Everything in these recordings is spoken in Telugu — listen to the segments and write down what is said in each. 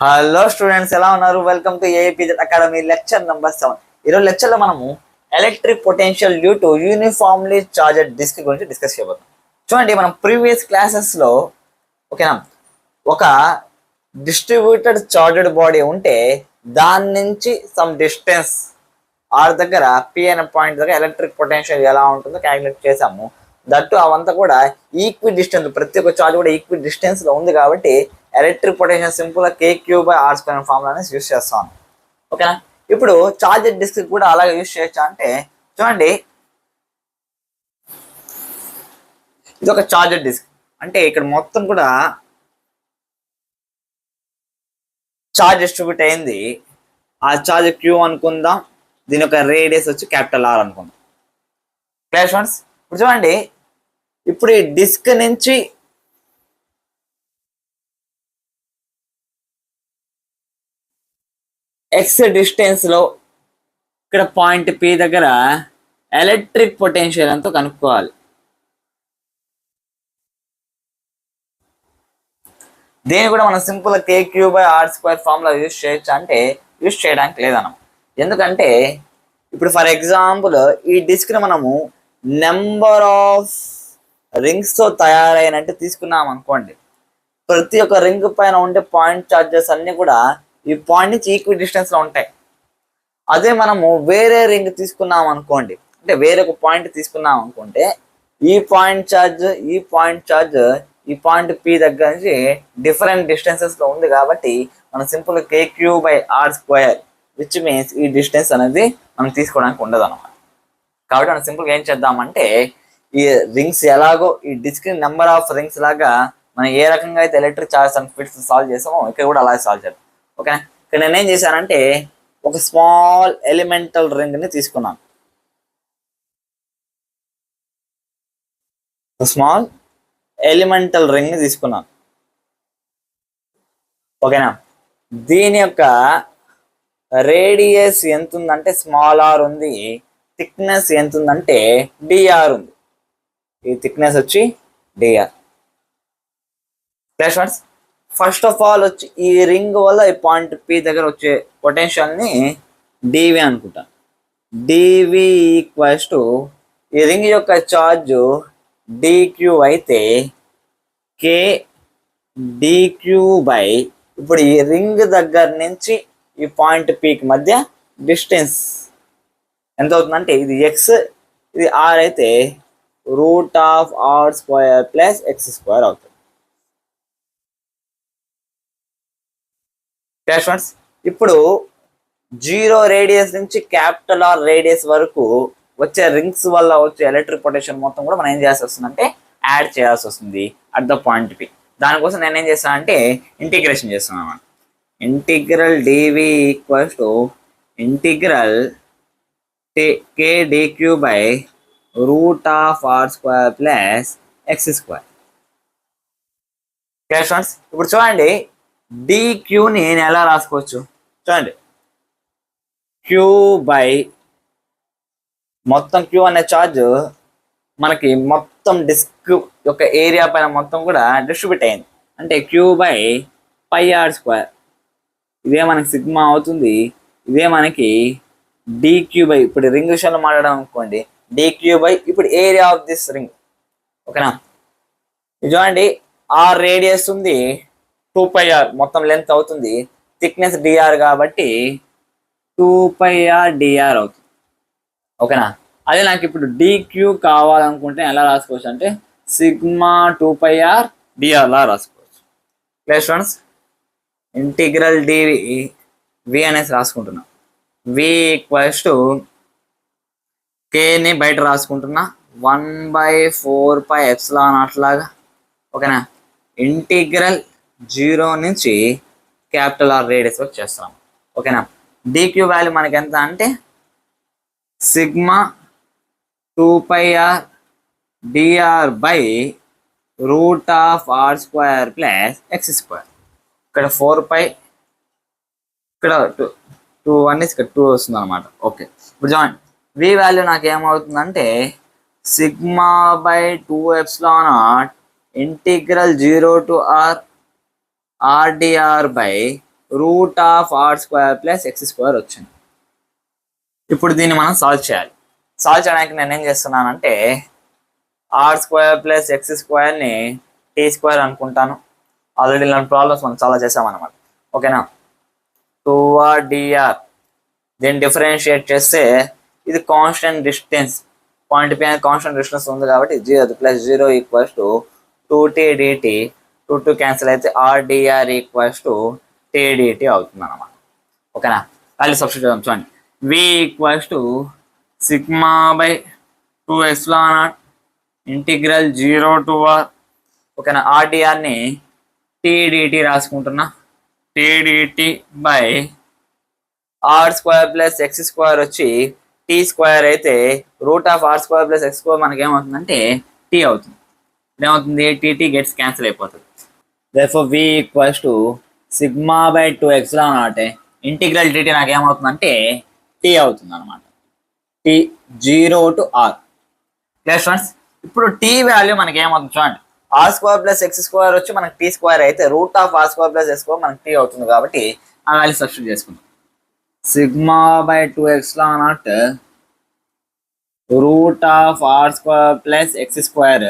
హలో స్టూడెంట్స్, ఎలా ఉన్నారు? Welcome to APZ academy lecture number 7. ఈరోజు లెక్చర్ లో మనము electric potential due to uniformly charged disc గురించి డిస్కస్ చేయబోతున్నాం. చూడండి, మనం ప్రీవియస్ క్లాసెస్ లో ఓకేనా ఒక డిస్ట్రిబ్యూటెడ్ చార్జెడ్ బాడీ ఉంటే దాని నుంచి సమ్ డిస్టెన్స్ ఆర్ దగ్గర పి అనే పాయింట్ దగ్గర ఎలక్ట్రిక్ పొటెన్షియల్ ఎలా ఉంటుందో క్యాలిక్యులేట్ చేసాము. దట్టు అవంతా కూడా ఈక్వి డిస్టెన్స్, ప్రతి ఒక్క చార్జ్ కూడా ఈక్వి డిస్టెన్స్ లో ఉంది కాబట్టి ఎలక్ట్రిక్ పొటెన్షియల్ సింపుల్ గా KQ/R² ఫార్ములా అనేది యూస్ చేస్తాను. ఓకేనా, ఇప్పుడు చార్జెడ్ డిస్క్ కూడా అలాగే యూస్ చేయొచ్చా అంటే చూడండి, ఇది ఒక చార్జెడ్ డిస్క్. అంటే ఇక్కడ మొత్తం కూడా చార్జ్ డిస్ట్రిబ్యూట్ అయింది. ఆ చార్జ్ Q అనుకుందాం, దీని యొక్క రేడియస్ వచ్చి R అనుకుందాం. Clear friends? ఇప్పుడు చూడండి, ఇప్పుడు ఈ డిస్క్ నుంచి ఎక్స్ డిస్టెన్స్ లో ఇక్కడ పాయింట్ P దగ్గర ఎలక్ట్రిక్ పొటెన్షియల్ ఎంతో కనుక్కోవాలి. దీన్ని కూడా మనం సింపుల్ KQ/R² ఫార్ములా యూజ్ చేయొచ్చు అంటే యూజ్ చేయడానికి లేదన్నమాట. ఎందుకంటే ఇప్పుడు ఫర్ ఎగ్జాంపుల్ ఈ డిస్క్ ని మనము నెంబర్ ఆఫ్ రింగ్స్ తో తయారైనట్టు తీసుకున్నాం అనుకోండి, ప్రతి ఒక్క రింగ్ పైన ఉండే పాయింట్ చార్జెస్ అన్ని కూడా ఈ పాయింట్ నుంచి ఈక్వి డిస్టెన్స్ లో ఉంటాయి. అదే మనము వేరే రింగ్ తీసుకున్నాం అనుకోండి, అంటే వేరే ఒక పాయింట్ తీసుకున్నాం అనుకుంటే ఈ పాయింట్ చార్జ్ ఈ పాయింట్ P దగ్గర నుంచి డిఫరెంట్ డిస్టెన్సెస్ లో ఉంది కాబట్టి మనం సింపుల్ KQ/R² విచ్ మీన్స్ ఈ డిస్టెన్స్ అనేది మనం తీసుకోవడానికి ఉండదు అనమాట. కాబట్టి మనం సింపుల్గా ఏం చేద్దామంటే ఈ రింగ్స్ ఎలాగో ఈ డిస్క్ నెంబర్ ఆఫ్ రింగ్స్ లాగా మనం ఏ రకంగా అయితే electric charge and fits solve చేసామో ఇక్కడ కూడా అలాగే సాల్వ్ చేద్దాం. ఓకే, ఇక్కడ నేనేం చేశానంటే ఒక స్మాల్ ఎలిమెంటల్ రింగ్ ని తీసుకున్నాను. స్మాల్ ఎలిమెంటల్ రింగ్ ని తీసుకున్నాను. ఓకేనా, దీని యొక్క రేడియస్ ఎంత ఉందంటే స్మాల్ r ఉంది, థిక్నెస్ ఎంత ఉందంటే dr ఉంది. ఈ థిక్నెస్ వచ్చి dr. Friends, first of all వచ్చి ఈ రింగ్ వల్ల ఈ పాయింట్ P దగ్గర వచ్చే పొటెన్షియల్ ని dV అనుకుంటాను. dV ఈక్వల్స్ టు ఈ రింగ్ యొక్క చార్జ్ dq అయితే K dq బై ఇప్పుడు ఈ రింగ్ దగ్గర నుంచి ఈ పాయింట్ P కి మధ్య డిస్టెన్స్ ఎంత అవుతుందంటే ఇది x, ఇది r అయితే √R² ప్లస్ x² అవుతుంది. ఫ్రెండ్స్, ఇప్పుడు 0 రేడియస్ నుంచి R రేడియస్ వరకు వచ్చే రింగ్స్ వల్ల వచ్చే ఎలక్ట్రిక్ పొటెన్షియల్ మొత్తం కూడా మనం ఏం చేయాల్సి వస్తుందంటే యాడ్ చేయాల్సి వస్తుంది అట్ ద పాయింట్ P. దానికోసం నేను ఏం చేస్తానంటే ఇంటిగ్రేషన్ చేస్తాను అన్నమాట. Integral dV equals to integral K dq by √R² plus x². Friends, ఇప్పుడు చూడండి, dq ని నేను ఎలా రాసుకోవచ్చు చూడండి, Q బై మొత్తం Q అనే చార్జ్ మనకి మొత్తం డిస్క్ యొక్క ఏరియా పైన మొత్తం కూడా డిస్ట్రిబ్యూట్ అయింది. అంటే Q/πr². ఇదే మనకి సిగ్మా అవుతుంది. ఇదే మనకి dq బై, ఇప్పుడు రింగ్ విషయంలో మాట్లాడడం అనుకోండి, dq బై ఇప్పుడు ఏరియా ఆఫ్ దిస్ రింగ్. ఓకేనా, ఇది చూడండి, r రేడియస్ ఉంది, 2πr మొత్తం లెంత్ అవుతుంది, థిక్నెస్ dr కాబట్టి 2πr dr అవుతుంది. ఓకేనా, అదే నాకు ఇప్పుడు dq కావాలనుకుంటే ఎలా రాసుకోవచ్చు అంటే సిగ్మా 2πr dr లా రాసుకోవచ్చు. Plus friends, integral dv v అనేసి రాసుకుంటున్నా. v ఈక్వల్స్ టు Kని బయట రాసుకుంటున్నా 1/4πε అట్లాగా. ఓకేనా, ఇంటిగ్రల్ 0 నుంచి R రేడియస్ వరకు చేస్తాం. ఓకేనా, dq వాల్యూ మనకి ఎంత అంటే sigma 2πr dr by √R² plus x². ఇక్కడ 4π, ఇక్కడ 2 1 ఇక్కడ 2 వస్తుంది అనమాట. ఓకే, ఇప్పుడు చూడండి, v వాల్యూ నాకు ఏమవుతుందంటే sigma by 2ε0 integral 0 to r rdr by root of r square plus x square వచ్చింది. ఇప్పుడు దీన్ని మనం సాల్వ్ చేయాలి. సాల్వ్ చేయడానికి నేను ఏం చేస్తున్నానంటే ఆర్ స్క్వేర్ ప్లస్ ఎక్స్ స్క్వేర్ని టీ స్క్వేర్ అనుకుంటాను. ఆల్రెడీ ఇలాంటి ప్రాబ్లమ్స్ మనం చాలా చేసామన్నమాట. ఓకేనా, 2r dr దీన్ని డిఫరెన్షియేట్ చేస్తే ఇది కాన్స్టెంట్ డిస్టెన్స్, పాయింట్ పి అనేది కాన్స్టెంట్ డిస్టెన్స్ ఉంది కాబట్టి 0 plus 0 equals to 2t dt, 2 cancel అయితే r dr equals to t dt అవుతుంది అన్నమాట. ఓకేనా, వాల్యూ సబ్స్టిట్యూట్ చేద్దాం. చూడండి, v equals to sigma by 2 epsilon naught integral 0 to r. ఓకేనా, r dr ని t dt రాసుకుంటున్నా. t dt by r square plus x square వచ్చి టీ స్క్వేర్ అయితే root of r square plus x square మనకి ఏమవుతుందంటే టీ అవుతుంది. ఏమవుతుంది, టీ గెట్స్ క్యాన్సిల్ అయిపోతుంది. Therefore v equals to sigma by 2 epsilon naught integral dt నాకు ఏమవుతుందంటే టీ అవుతుంది అనమాట. T 0 to are. Clear students? ఇప్పుడు టీ వాల్యూ మనకి ఏమవుతుంది చూడండి, r square plus x square వచ్చి మనకి టీ స్క్వేర్ అయితే root of r square plus x square మనకి టీ అవుతుంది కాబట్టి ఆ వాల్యూ సబ్స్టిట్యూట్ చేసుకుందాం. Sigma by 2 epsilon naught root of r square plus x square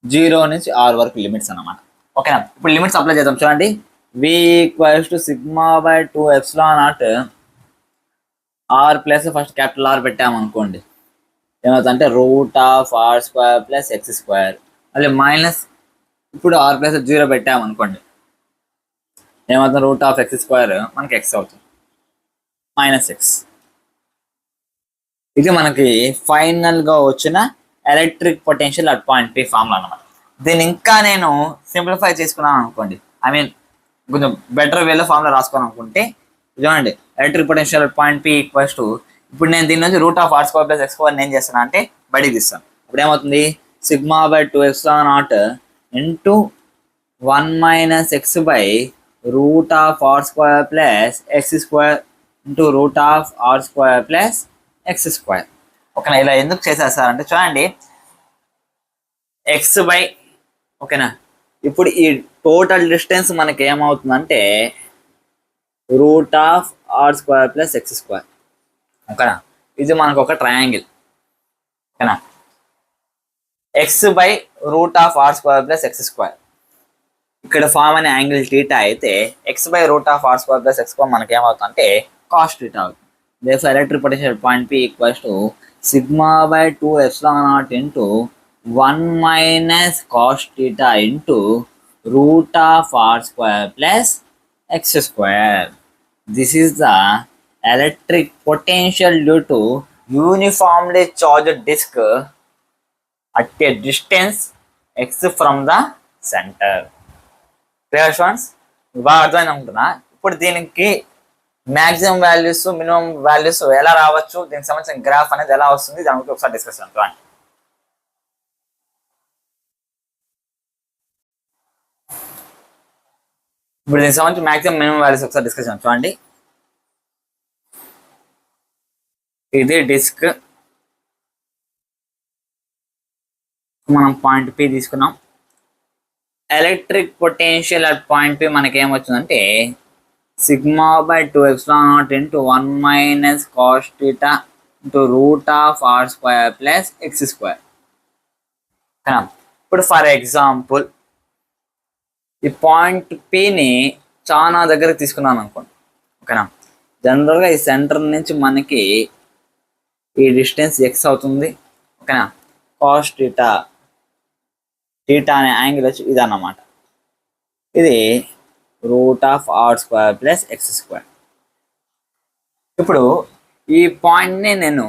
0 నుంచి ఆర్ వరకు లిమిట్స్ అన్నమాట. ఓకేనా, ఇప్పుడు లిమిట్స్ అప్లై చేద్దాం. చూడండి, v equals to sigma by 2 epsilon naught r plus first capital r పెట్టామనుకోండి ఏమవుతుందంటే root of r square plus x square, మళ్ళీ మైనస్ ఇప్పుడు ఆర్ ప్లస్ 0 పెట్టామనుకోండి ఏమవుతుంది, రూట్ ఆఫ్ ఎక్స్ స్క్వేర్ మనకి ఎక్స్ అవుతుంది మైనస్ ఎక్స్. ఇది మనకి ఫైనల్ గా వచ్చిన electric potential at point P formula అన్నమాట. దీన్ని ఇంకా నేను సింప్లిఫై చేసుకున్నాను అనుకోండి, ఐ మీన్ కొంచెం బెటర్ వేలో ఫార్ములా రాసుకోవాలి అనుకుంటే చూడండి, electric potential at point P equals to, ఇప్పుడు నేను దీని నుంచి root of r square plus x square ఏం చేస్తాను అంటే బయటికి తీస్తాను. ఇప్పుడు ఏమవుతుంది, sigma by 2 epsilon naught into 1 minus x by root of r square plus x square into root of r square plus x square. ఓకేనా, ఇలా ఎందుకు చేసేస్తారంటే చూడండి, ఎక్స్ బై ఓకేనా, ఇప్పుడు ఈ టోటల్ డిస్టెన్స్ మనకి ఏమవుతుందంటే root of r square plus x square. ఓకేనా, ఇది మనకు ఒక ట్రయాంగిల్. ఓకేనా, x by root of r square plus x square ఇక్కడ ఫార్మ్ అనే యాంగిల్ టీటా అయితే x by root of r square plus x square మనకి ఏమవుతుందంటే కాస్ టీటా అవుతుంది. Therefore, electric potential at point P equals to sigma by 2 epsilon naught into 1 minus cos theta into root of r square plus x square. This is the electric potential due to uniformly charged disk at a distance x from the center. Clear friends? బాగా అర్థమైంది అనుకుంటున్నా. ఇప్పుడు దీనికి మ్యాక్సిమం వాల్యూస్ మినిమం వాల్యూస్ ఎలా రావచ్చు, దీనికి సంబంధించిన గ్రాఫ్ అనేది ఎలా వస్తుంది, దాని గురించి ఒకసారి డిస్కస్ చేద్దాం. ఇప్పుడు దీనికి సంబంధించి మ్యాక్సిమం మినిమం వాల్యూస్ ఒకసారి డిస్కస్ చేద్దాం. చూడండి, ఇది డిస్క్, మనం పాయింట్ పి తీసుకున్నాం. Electric potential at point P మనకి ఏమొచ్చిందంటే sigma by 2 epsilon naught into 1 minus cos theta into root of r square plus x square. ఇప్పుడు ఫర్ ఎగ్జాంపుల్ ఈ పాయింట్ పిని చాలా దగ్గరకు తీసుకున్నాను అనుకోండి. ఓకేనా, జనరల్గా ఈ సెంటర్ నుంచి మనకి ఈ డిస్టెన్స్ ఎక్స్ అవుతుంది. ఓకేనా, కాస్ థీటా అనే యాంగిల్ వచ్చి ఇది అన్నమాట. ఇది root of r square plus x square. ఇప్పుడు ఈ పాయింట్ని నేను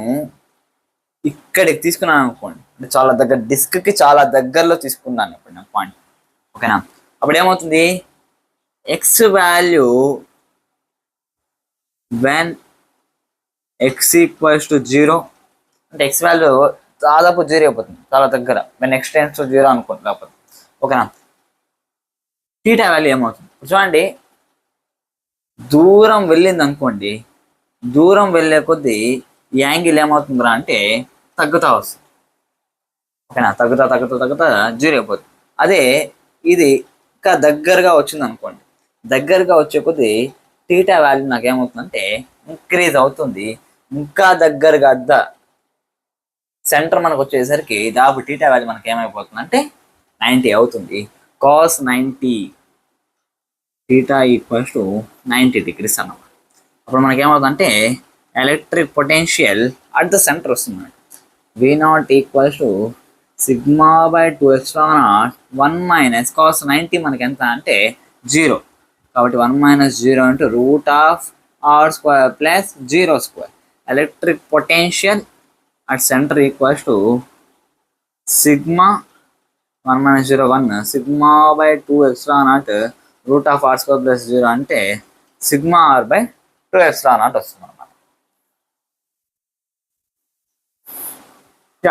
ఇక్కడికి తీసుకున్నాను అనుకోండి, అంటే చాలా దగ్గర డిస్క్కి చాలా దగ్గరలో తీసుకున్నాను ఇప్పుడు నేను పాయింట్. ఓకేనా, అప్పుడు ఏమవుతుంది, X value when X equals to 0 అంటే ఎక్స్ వాల్యూ దాదాపు 0 అయిపోతుంది, చాలా దగ్గర. వెన్ ఎక్స్ టెన్స్ టు 0 అనుకోండి లేకపోతే. ఓకేనా, థీటా వాల్యూ ఏమవుతుంది చూడండి, దూరం వెళ్ళింది అనుకోండి, దూరం వెళ్ళే కొద్దీ ఈ యాంగిల్ ఏమవుతుందిరా అంటే తగ్గుతా వస్తుంది. ఓకేనా, తగ్గుతా 0 అయిపోతుంది. అదే ఇది ఇంకా దగ్గరగా వచ్చింది అనుకోండి, దగ్గరగా వచ్చే కొద్దీ టీటా వాల్యూ నాకు ఏమవుతుందంటే ఇంక్రీజ్ అవుతుంది. ఇంకా దగ్గరగా సెంటర్ మనకు వచ్చేసరికి దాపు టీటా వాల్యూ మనకి ఏమైపోతుంది అంటే 90 అవుతుంది. cos 90 theta equals to 90 degrees అన్నమాట. అప్పుడు మనకి ఏమవుతుందంటే electric potential at the centre వస్తుంది. V0 equals to sigma by 2ε0 1 minus cos 90 మనకి ఎంత అంటే 0. కాబట్టి 1 minus 0 into root of r square plus 0 square. Electric potential at centre equals to sigma 1 minus 0 1 sigma by 2ε0 root of r square plus 0 అంటే సిగ్మా ఆర్ బై 2ε0 వస్తుంది అన్నమాట.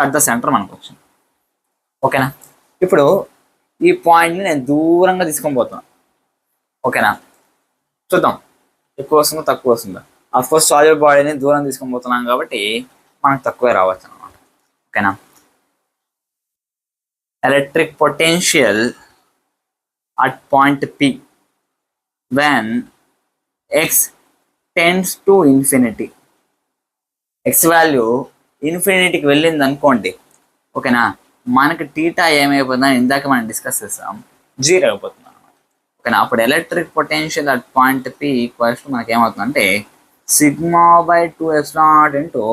అట్ ద సెంటర్ మనకు వచ్చింది. ఓకేనా? ఇప్పుడు ఈ పాయింట్ని నేను దూరంగా తీసుకొని పోతున్నాను. ఓకేనా? చూద్దాం ఎక్కువ వస్తుందో తక్కువ వస్తుందో. అఫ్కోర్స్ సాలిడ్ బాడీని దూరం తీసుకొని పోతున్నాం కాబట్టి మనకు తక్కువే రావచ్చు అన్నమాట. ఓకేనా? Electric potential at point P when x tends to infinity. X value ఇన్ఫినిటీకి వెళ్ళింది అనుకోండి. ఓకేనా? మనకి టీటా ఏమైపోతుందని ఇందాక మనం డిస్కస్ చేస్తాం, 0 అయిపోతుంది అనమాట. ఓకేనా? అప్పుడు electric potential at point P equals to మనకి ఏమవుతుందంటే sigma by 2ε0 into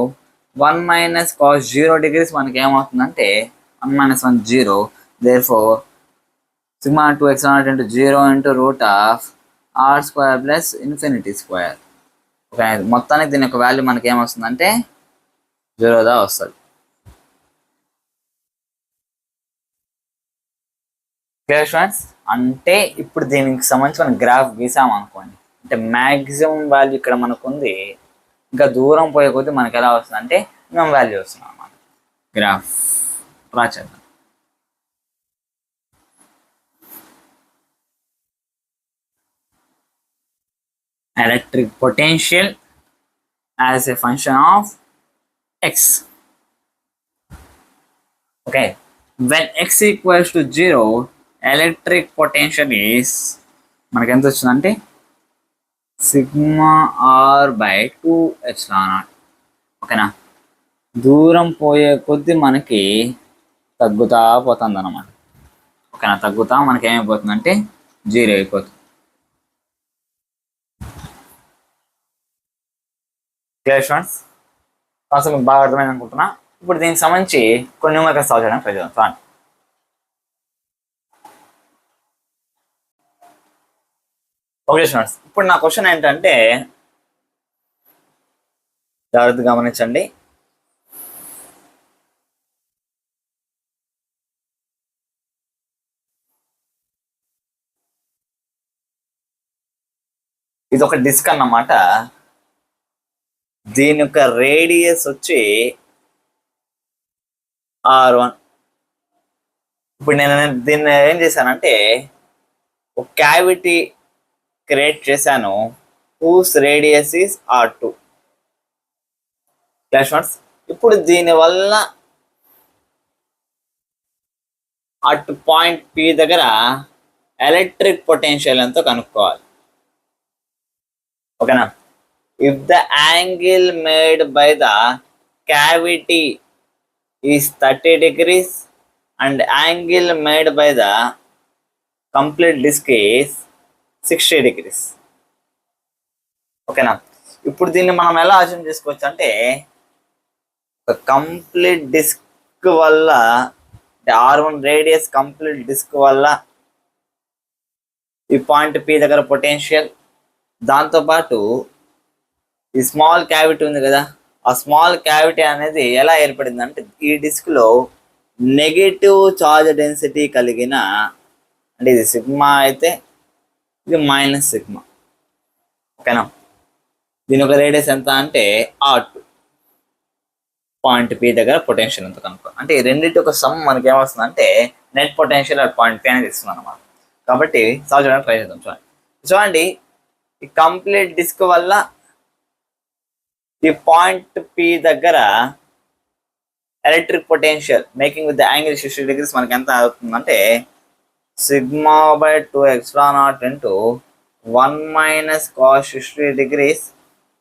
1 minus cos 0 degrees మనకి ఏమవుతుందంటే 1 minus 1 0. Therefore sigma 2ε0 into 0 into root of r square plus infinity square. Okay, మొత్తానికి దీని యొక్క వాల్యూ మనకి ఏమొస్తుందంటే 0 వస్తుంది. Clear students? అంటే ఇప్పుడు దీనికి సంబంధించి మనం గ్రాఫ్ గీసామనుకోండి, అంటే మ్యాక్సిమం వాల్యూ ఇక్కడ మనకు ఉంది, ఇంకా దూరం పోయే కొద్దీ మనకి ఎలా వస్తుంది అంటే మినిమం వాల్యూ వస్తుంది అన్నమాట. గ్రాఫ్ డ్రా చేద్దాం. Electric potential as a function of x. Okay, when x equals to 0 electric potential is మనకి ఎంత వచ్చిందంటే సిగ్మా ఆర్ బై 2ε0. ఓకేనా? దూరం పోయే కొద్దీ మనకి తగ్గుతా పోతుంది అన్నమాట. ఓకేనా? తగ్గుతా మనకి ఏమైపోతుందంటే 0 అయిపోతుంది. Clear students? కాన్సెప్ట్ మీకు బాగా అర్థమైంది అనుకుంటున్నా. ఇప్పుడు దీనికి సంబంధించి కొన్ని న్యూమరికల్స్ సాల్వ్ చేయడానికి ట్రై చేద్దాం. చూడండి. ఓకే స్టూడెంట్స్, ఇప్పుడు నా క్వశ్చన్ ఏంటంటే జాగ్రత్తగా గమనించండి. ఇది ఒక డిస్క్ అన్నమాట. దీని యొక్క రేడియస్ వచ్చి R1. ఇప్పుడు నేను దీన్ని ఏం చేశానంటే ఒక క్యావిటీ క్రియేట్ చేశాను, హూస్ రేడియస్ ఈస్ R2. ఇప్పుడు దీనివల్ల అటు పాయింట్ P దగ్గర ఎలక్ట్రిక్ పొటెన్షియల్ ఎంతో కనుక్కోవాలి. ఓకేనా? If the angle made by the cavity is 30 degrees and angle made by the complete disc is 60 degrees. ఓకేనా? ఇప్పుడు దీన్ని మనం ఎలా అర్థం చేసుకోవచ్చు అంటే కంప్లీట్ డిస్క్ వల్ల R1 రేడియస్ కంప్లీట్ డిస్క్ వల్ల ఈ పాయింట్ P దగ్గర పొటెన్షియల్, దాంతోపాటు ఈ స్మాల్ క్యావిటీ ఉంది కదా, ఆ స్మాల్ క్యావిటీ అనేది ఎలా ఏర్పడింది అంటే ఈ డిస్క్లో నెగటివ్ చార్జ్ డెన్సిటీ కలిగిన, అంటే ఇది సిగ్మా అయితే ఇది మైనస్ సిగ్మా. ఓకేనా? దీని ఒక రేడియస్ ఎంత అంటే R2. పాయింట్ P దగ్గర పొటెన్షియల్ ఎంత కనుక్కో, అంటే ఈ రెండింటి ఒక సమ్ మనకి ఏమొస్తుంది అంటే net potential at point P అనేది ఇస్తుంది అనమాట. కాబట్టి సాల్వ్ చేయడానికి ట్రై చేద్దాం. చూడండి, ఈ కంప్లీట్ డిస్క్ వల్ల ఈ పాయింట్ P దగ్గర electric potential making with the angle 60 degrees మనకి ఎంత అవుతుందంటే sigma by 2ε0 into 1 minus cos 60 degrees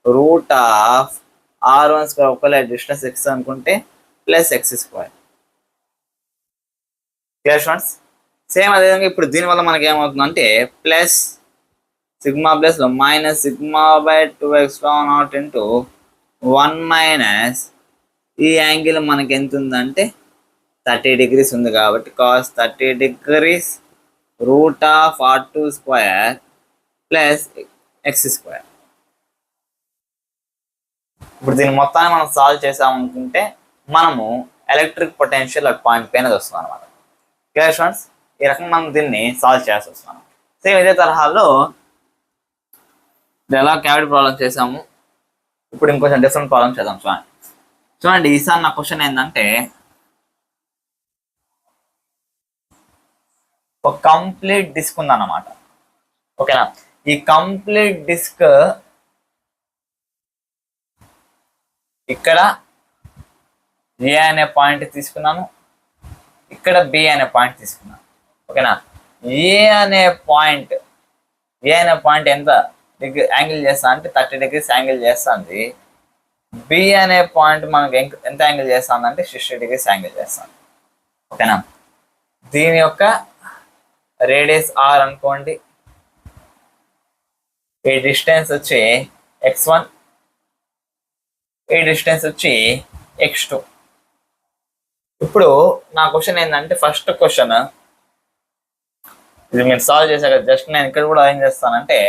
root of r1 square ఒకవేళ డిస్టెన్స్ x అనుకుంటే plus x square. Clear students? Same అదేవిధంగా ఇప్పుడు దీనివల్ల మనకి ఏమవుతుందంటే plus sigma plus minus sigma by 2x0 into 1 minus ఈ యాంగిల్ మనకి ఎంత ఉందంటే 30 degrees ఉంది కాబట్టి cos 30 degrees root of r2 square plus x square. ఇప్పుడు దీన్ని మొత్తాన్ని మనం సాల్వ్ చేసామనుకుంటే మనము ఎలక్ట్రిక్ పొటెన్షియల్ అట్ పాయింట్ పైన వస్తుంది అనమాట. Clear students? ఈ రకంగా మనం దీన్ని సాల్వ్ చేసి వస్తున్నాం. సేమ్ ఇదే తరహాలో ఎలా క్యావిటీ ప్రాబ్లం చేసాము, ఇప్పుడు ఇంకొంచెం డిఫరెంట్ ప్రాబ్లం చేద్దాం. చూడండి ఈసారి నా క్వశ్చన్ ఏంటంటే ఒక కంప్లీట్ డిస్క్ ఉందన్నమాట. ఓకేనా? ఈ కంప్లీట్ డిస్క్ ఇక్కడ ఏ అనే పాయింట్ తీసుకున్నాను, ఇక్కడ బి అనే పాయింట్ తీసుకున్నాను. ఓకేనా? ఏ అనే పాయింట్ ఎంత యాంగిల్ చేస్తా అంటే 30 degrees యాంగిల్ చేస్తుంది. బి అనే పాయింట్ మనకి ఎంత యాంగిల్ చేస్తుంది అంటే 60 degrees యాంగిల్ చేస్తుంది. ఓకేనా? దీని యొక్క రేడియస్ r అనుకోండి, ఈ డిస్టెన్స్ వచ్చి x1, ఈ డిస్టెన్స్ వచ్చి x2. ఇప్పుడు నా క్వశ్చన్ ఏంటంటే ఫస్ట్ క్వశ్చన్ ఇది మీరు సాల్వ్ చేశాక జస్ట్ నేను ఇక్కడ కూడా ఏం చేస్తానంటే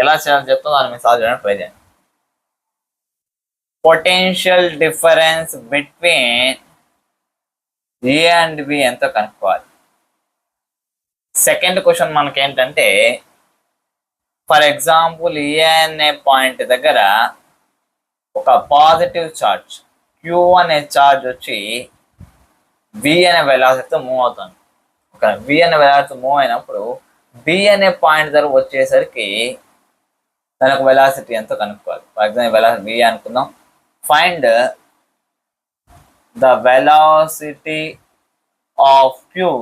ఎలా చేయాలో చెప్తాను, దాన్ని మీరు సాల్వ్ చేయడానికి ట్రై చేయండి. Potential difference between A and B ఎంతో కనుక్కోవాలి. సెకండ్ క్వశ్చన్ మనకి ఏంటంటే ఫర్ ఎగ్జాంపుల్ ఏ అనే పాయింట్ దగ్గర ఒక పాజిటివ్ చార్జ్ క్యూ అనే చార్జ్ వచ్చి బి అనే వెలాసిటీతో మూవ్ అవుతుంది. ఒక బి అనే వెలాసిటీతో మూవ్ అయినప్పుడు బి అనే పాయింట్ దగ్గర వచ్చేసరికి దానికి వెలాసిటీ ఎంతో కనుక్కోవాలి. ఫర్ ఎగ్జాంపుల్ వెలాసిటీ బి అనుకుందాం. Find the velocity of q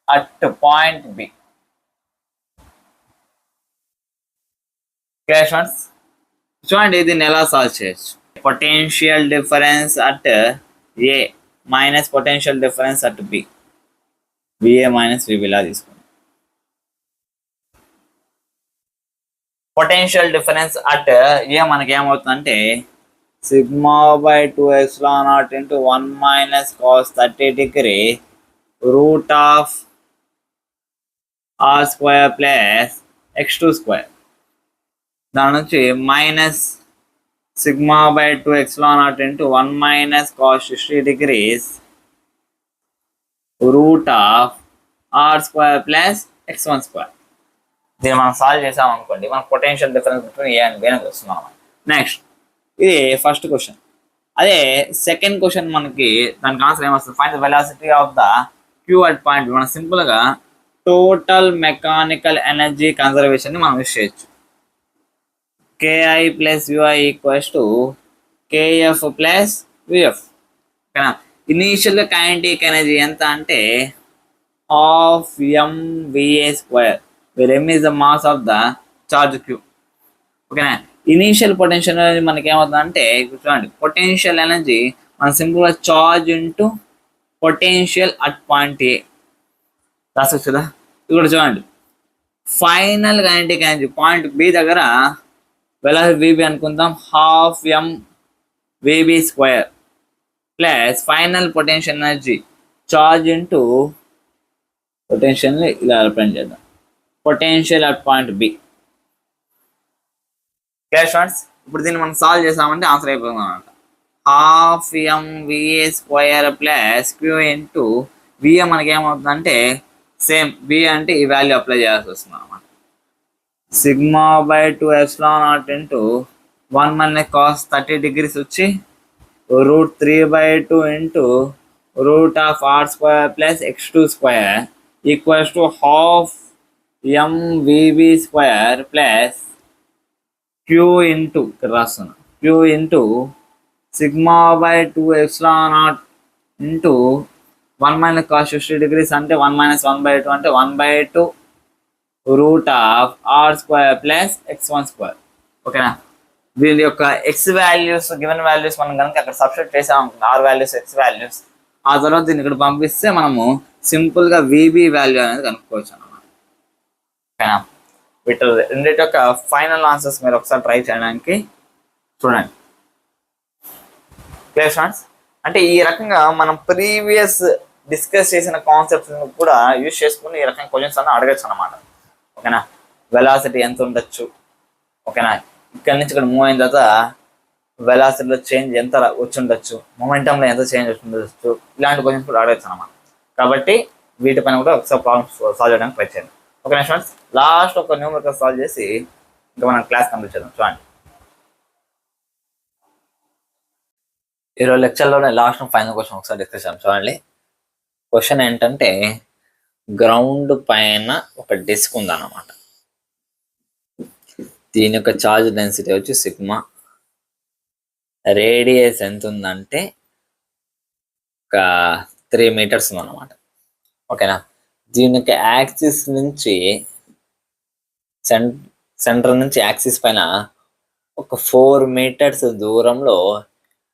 at point B. Questions చూడండి, దీన్ని ఎలా సాల్వ్ చేయొచ్చు. Potential difference at A minus potential difference at B, VA minus VB ఇలా తీసుకోండి. పొటెన్షియల్ డిఫరెన్స్ అట్ ఏ మనకి ఏమవుతుందంటే sigma by 2x0 into 1 minus cos 30 degree root of r square plus x2 square. దాని నుంచి minus sigma by 2x0 into 1 minus cos 60 degrees root of r square plus x1 square. దీన్ని మనం సాల్వ్ చేసాం అనుకోండి, మన potential difference between A and B అని వస్తున్నాం. నెక్స్ట్ ఇది ఫస్ట్ క్వశ్చన్. అదే సెకండ్ క్వశ్చన్ మనకి దానికి ఆన్సర్ ఏమొస్తుంది, find the velocity of the q at point. మనం సింపుల్గా టోటల్ మెకానికల్ ఎనర్జీ కన్జర్వేషన్ని మనం యూస్ చేయొచ్చు. KI plus UI equals to KF plus VF. ఓకేనా? ఇనీషియల్గా కైనెటిక్ ఎనర్జీ ఎంత అంటే half mVA square, where m is the mass of the charge Q. ఓకేనా? ఇనీషియల్ పొటెన్షియల్ ఎనర్జీ మనకి ఏమవుతుందంటే చూడండి, పొటెన్షియల్ ఎనర్జీ మనం సింపుల్గా charge into potential at point A రాసుకోవచ్చు కదా. ఇక్కడ చూడండి, final kinetic energy point B దగ్గర వెలాసిటీ VB అనుకుందాం, half mVB square plus final potential energy charge into పొటెన్షియల్ని ఇలా రిప్రజెంట్ చేద్దాం, potential at point B. Students ఇప్పుడు దీన్ని మనం సాల్వ్ చేసామంటే ఆన్సర్ అయిపోతుంది అనమాట. Half mVA square plus queue into VA మనకి ఏమవుతుందంటే సేమ్ బి అంటే ఈ వాల్యూ అప్లై చేయాల్సి వస్తుంది అనమాట. Sigma by 2x0 into 1 minus cos 30 degrees వచ్చి root 3/2 into root of r square plus x2 square equals to half mVB square plus queue into ఇక్కడ రాస్తున్నాను q into sigma by 2x0 into 1 minus cos 60 degrees అంటే 1 మైనస్ 1/2 అంటే 1/2 root of r square plus x1 square. ఓకేనా, దీని యొక్క ఎక్స్ వాల్యూస్ గివెన్ వాల్యూస్ మనం కనుక అక్కడ సబ్స్టిట్యూట్ చేసాం, ఆర్ వాల్యూస్ ఎక్స్ వాల్యూస్, ఆ తర్వాత దీన్ని ఇక్కడ పంపిస్తే మనము సింపుల్గా విబి వాల్యూ అనేది కనుక్కోవచ్చు అన్నమాట. ఓకేనా, వీటి రెండింటి యొక్క ఫైనల్ ఆన్సర్స్ మీరు ఒకసారి ట్రై చేయడానికి చూడండి. Clear students? అంటే ఈ రకంగా మనం ప్రీవియస్ డిస్కస్ చేసిన కాన్సెప్ట్స్ కూడా యూజ్ చేసుకుని ఈ రకంగా క్వశ్చన్స్ అన్న అడగచ్చు అనమాట. ఓకేనా, వెలాసిటీ ఎంత ఉండొచ్చు, ఓకేనా, ఇక్కడ నుంచి ఇక్కడ మూవ్ అయిన తర్వాత వెలాసిటీలో చేంజ్ ఎంత వచ్చి ఉండొచ్చు, మొమెంటంలో ఎంత చేంజ్ వచ్చి ఉండొచ్చు, ఇలాంటి క్వశ్చన్స్ కూడా అడగచ్చు అనమాట. కాబట్టి వీటిపైన కూడా ఒకసారి ప్రాబ్లమ్స్ సాల్వ్ చేయడానికి ట్రై చేయండి. ఓకేనా స్టూడెంట్స్? లాస్ట్ ఒక న్యూమరికల్ సాల్వ్ చేసి ఇంకా మనం క్లాస్ కంప్లీట్ చేద్దాం. చూడండి, ఈరోజు లెక్చర్లోనే లాస్ట్ ఫైనల్ క్వశ్చన్ ఒకసారి డిస్కస్ చేద్దాం. చూడండి, క్వశ్చన్ ఏంటంటే గ్రౌండ్ పైన ఒక డిస్క్ ఉందన్నమాట. దీని యొక్క చార్జ్ డెన్సిటీ వచ్చి సిగ్మా, రేడియస్ ఎంత ఉందంటే ఒక 3 మీటర్స్ ఉందన్నమాట. ఓకేనా, దీని యొక్క యాక్సిస్ నుంచి సెంటర్ నుంచి యాక్సిస్ పైన ఒక 4 మీటర్స్ దూరంలో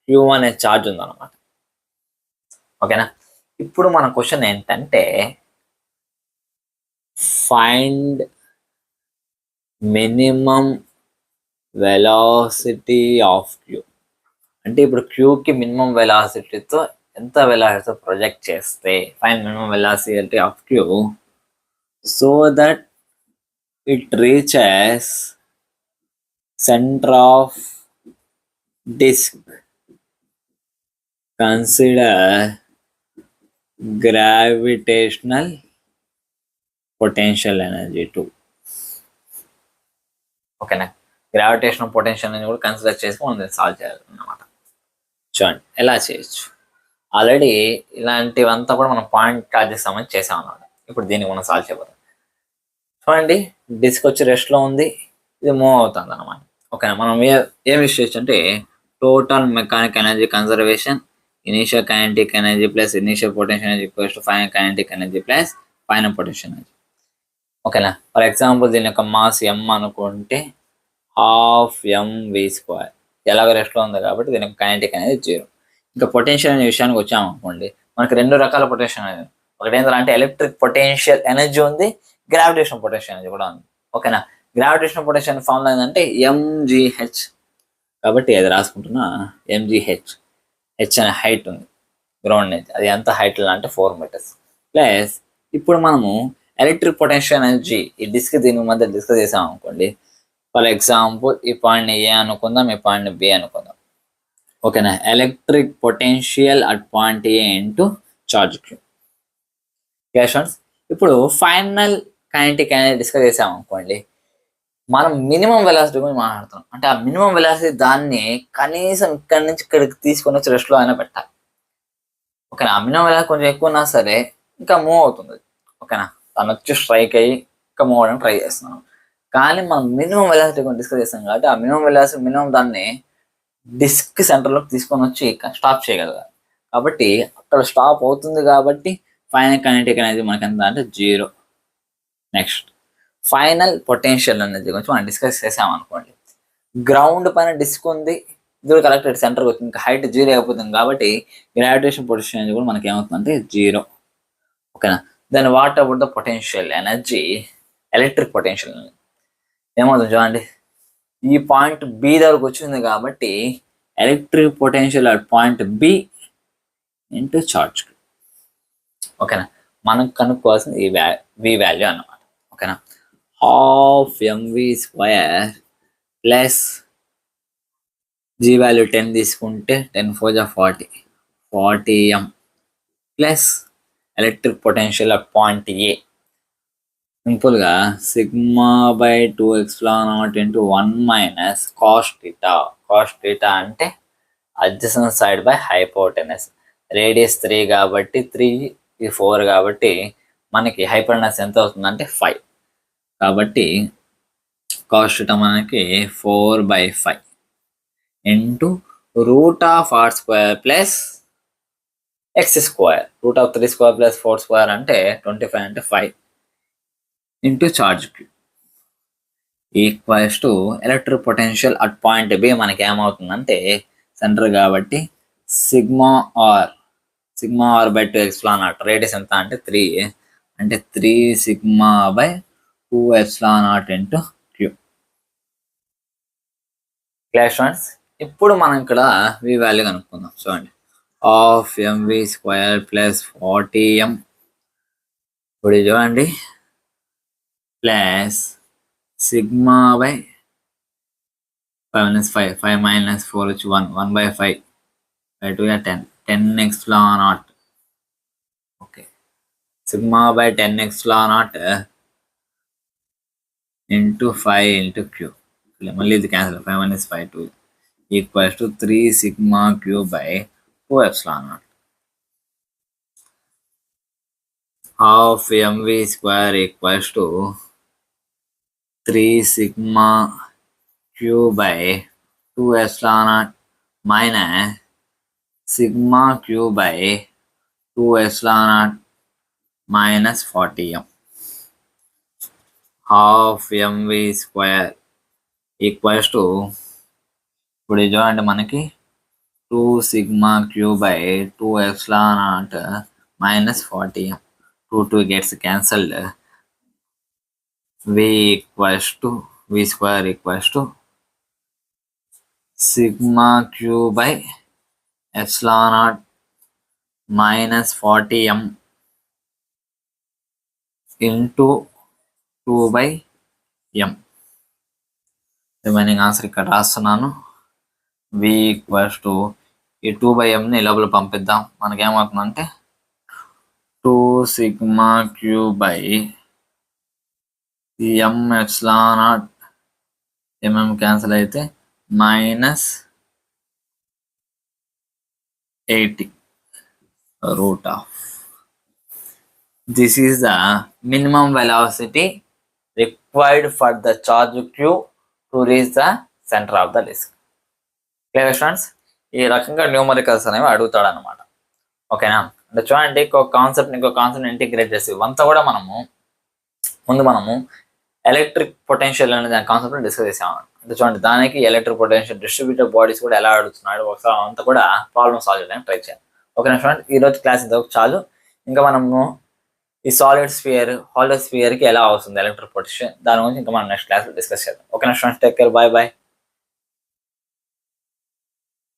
క్యూ అనే ఛార్జ్ ఉందన్నమాట. ఓకేనా, ఇప్పుడు మన క్వశ్చన్ ఏంటంటే find minimum velocity of q. అంటే ఇప్పుడు క్యూకి మినిమం వెలాసిటీతో ఎంత వెలాసిటీతో ప్రొజెక్ట్ చేస్తే find minimum velocity of q so that it reaches centre of disc. Consider gravitational potential energy too. ఓకేనా, గ్రావిటేషనల్ పొటెన్షియల్ అనేది కూడా కన్సిడర్ చేసి మనం సాల్వ్ చేయాలన్నమాట. చూడండి ఎలా చేయొచ్చు. ఆల్రెడీ ఇలాంటివంతా కూడా మనం పాయింట్ ఛార్జెస్ సంబంధించి చేసాం అన్నమాట. ఇప్పుడు దీన్ని మనం సాల్వ్ చేయబోతాం. చూడండి, డిస్క్ వచ్చి రెస్ట్లో ఉంది, ఇది మూవ్ అవుతుంది అన్నమాట. ఓకేనా, మనం ఏం యూస్ చేయొచ్చు అంటే total mechanic energy conservation, initial kinetic energy plus initial potential energy equals to final kinetic energy plus final potential energy. ఓకేనా, ఫర్ ఎగ్జాంపుల్ దీని యొక్క మాస్ m అనుకుంటే ½ mv². ఎలాగో రెస్ట్లో ఉంది కాబట్టి దీని యొక్క కైనెటిక్ అనేది 0. ఇంకా పొటెన్షియల్ అనే విషయానికి వచ్చామనుకోండి, మనకి 2 రకాల పొటెన్షియల్ అనేది. ఒకటి ఏంటంటే ఎలక్ట్రిక్ పొటెన్షియల్ ఎనర్జీ ఉంది, గ్రావిటేషనల్ పొటెన్షియల్ ఎనర్జీ కూడా ఉంది. ఓకేనా, గ్రావిటేషనల్ పొటెన్షియల్ ఫార్ములా ఏంటంటే mgh. కాబట్టి అది రాసుకుంటున్నా mgh. h అనే హైట్ ఉంది గ్రౌండ్ నుంచి, అది ఎంత హైట్ అంటే 4 మీటర్స్. ప్లస్ ఇప్పుడు మనము ఎలక్ట్రిక్ పొటెన్షియల్ ఎనర్జీ ఈ డిస్క్ దీని మధ్య డిస్కస్ చేసాం అనుకోండి. ఫర్ ఎగ్జాంపుల్ ఈ పాయింట్ని ఏ అనుకుందాం, ఈ పాయింట్ని బి అనుకుందాం. ఓకేనా, electric potential at point A into charge q. Questions ఇప్పుడు ఫైనల్ కైనెటిక్ అనేది డిస్కస్ చేసాం అనుకోండి, మనం మినిమం వెలాసిటీ గురించి మాట్లాడుతున్నాం. అంటే ఆ మినిమం వెలాసిటీ దాన్ని కనీసం ఇక్కడి నుంచి ఇక్కడికి తీసుకొని వచ్చి రెస్ట్లో అయినా పెట్టాలి. ఓకేనా, ఆ మినిమం వెలాసిటీ కొంచెం ఎక్కువ ఉన్నా సరే ఇంకా మూవ్ అవుతుంది. ఓకేనా, తను వచ్చి స్ట్రైక్ అయ్యి ఇంకా మూవ్ అవడానికి ట్రై చేస్తున్నాం. కానీ మనం మినిమం వెలాసిటీ గురించి డిస్కస్ చేస్తాం కాబట్టి ఆ మినిమం వెలాసిటీ మినిమం దాన్ని డిస్క్ సెంటర్లోకి తీసుకొని వచ్చి స్టాప్ చేయగలగాలి. కాబట్టి అక్కడ స్టాప్ అవుతుంది కాబట్టి ఫైనల్ కైనెటిక్ అనేది మనకి ఎంత అంటే 0. నెక్స్ట్ ఫైనల్ పొటెన్షియల్ అనేది గురించి మనం డిస్కస్ చేసాం అనుకోండి. గ్రౌండ్ పైన డిస్క్ ఉంది, ఇది కరెక్ట్ సెంటర్కి వచ్చింది, ఇంకా హైట్ 0 అయిపోతుంది కాబట్టి గ్రావిటేషన్ పొటెన్షియల్ అనేది కూడా మనకి ఏమవుతుందంటే 0. ఓకేనా, then what about the potential energy, electric potential energy ఏమవుతుంది చూడండి. ఈ పాయింట్ బి దగ్గరకు వచ్చింది కాబట్టి electric potential at point B into charge. ఓకేనా, మనం కనుక్కోవాల్సింది ఈ వి వాల్యూ అన్నమాట. ఓకేనా, ½ mv² ప్లస్ జీ వాల్యూ 10 తీసుకుంటే 10 4 40, 40 m plus electric potential at point A సింపుల్గా sigma by 2ε0 into 1 - cos θ. cos θ అంటే adjacent side by hypotenuse. Radius 3 కాబట్టి 3, 4 కాబట్టి మనకి హైపోటెనస్ ఎంత అవుతుందంటే 5. కాబట్టి cos θ మనకి 4/5 into √r² plus x². √3² plus 4² అంటే 25 అంటే 5 into charge q equals to electric potential at point B మనకి ఏమవుతుందంటే సెంటర్ కాబట్టి sigma r by 2 epsilon naught. Radius ఎంత అంటే 3, అంటే 3 sigma by 2 epsilon naught into q. Clear students? ఇప్పుడు మనం ఇక్కడ వి వాల్యూ కనుక్కుందాం. చూడండి, half m v square plus 40m ఇప్పుడు చూడండి ప్లస్ సిగ్మా బై 5 minus 4 వచ్చి 1/5 by 2 10 epsilon naught. Okay, sigma by 10 epsilon naught into 5 into q. మళ్ళీ ఇది cancel, 5 minus 5 2 equals to 3 sigma queue by 2 epsilon naught. Half m v square equals to 3 sigma queue by 2 epsilon naught minus sigma queue by 2 epsilon naught minus 40m. Half m v square equals to ఇప్పుడు చూడండి మనకి 2 sigma queue by 2 epsilon naught minus 40m. 2 gets cancelled. V square equals to sigma q by epsilon naught minus 40m into 2 by m. Remaining answer ఇక్కడ రాస్తున్నాను. V ఈక్వల్స్ టు ఈ 2 by mని లోపల పంపిద్దాం. మనకేమవుతుందంటే 2 sigma queue by m epsilon naught mm cancel అయితే minus 80 root of. This is the minimum velocity required for the charge Q to reach the centre of the disk. Clear students? ఈ రకంగా న్యూమరికల్స్ అనేవి అడుగుతాడు అనమాట. ఓకేనా? అంటే చూడండి, ఇంకో కాన్సెప్ట్ ఇంటిగ్రేట్ చేసి ఇవంతా కూడా మనము ఎలక్ట్రిక్ పొటెన్షియల్ అనే దాని కాన్సెప్ట్ డిస్కస్ చేసాము. అంటే చూడండి, దానికి ఎలక్ట్రిక్ పొటెన్షియల్ డిస్ట్రిబ్యూటర్ బాడీస్ కూడా ఎలా అడుగుతున్నాడు ఒకసారి అంతా కూడా ప్రాబ్లమ్ సాల్వ్ చేయడానికి ట్రై చేయాలి. ఓకేనా స్టూడెంట్? ఈ రోజు క్లాస్ ఇంతవరకు చాలు. ఇంకా మనము ఈ సాలిడ్ స్పియర్, హాలో స్పియర్కి ఎలా అవుతుంది ఎలక్ట్రిక్ పొటెన్షియల్, దాని గురించి ఇంకా మనం నెక్స్ట్ క్లాస్లో డిస్కస్ చేద్దాం. ఓకేనా students? Take care, bye bye.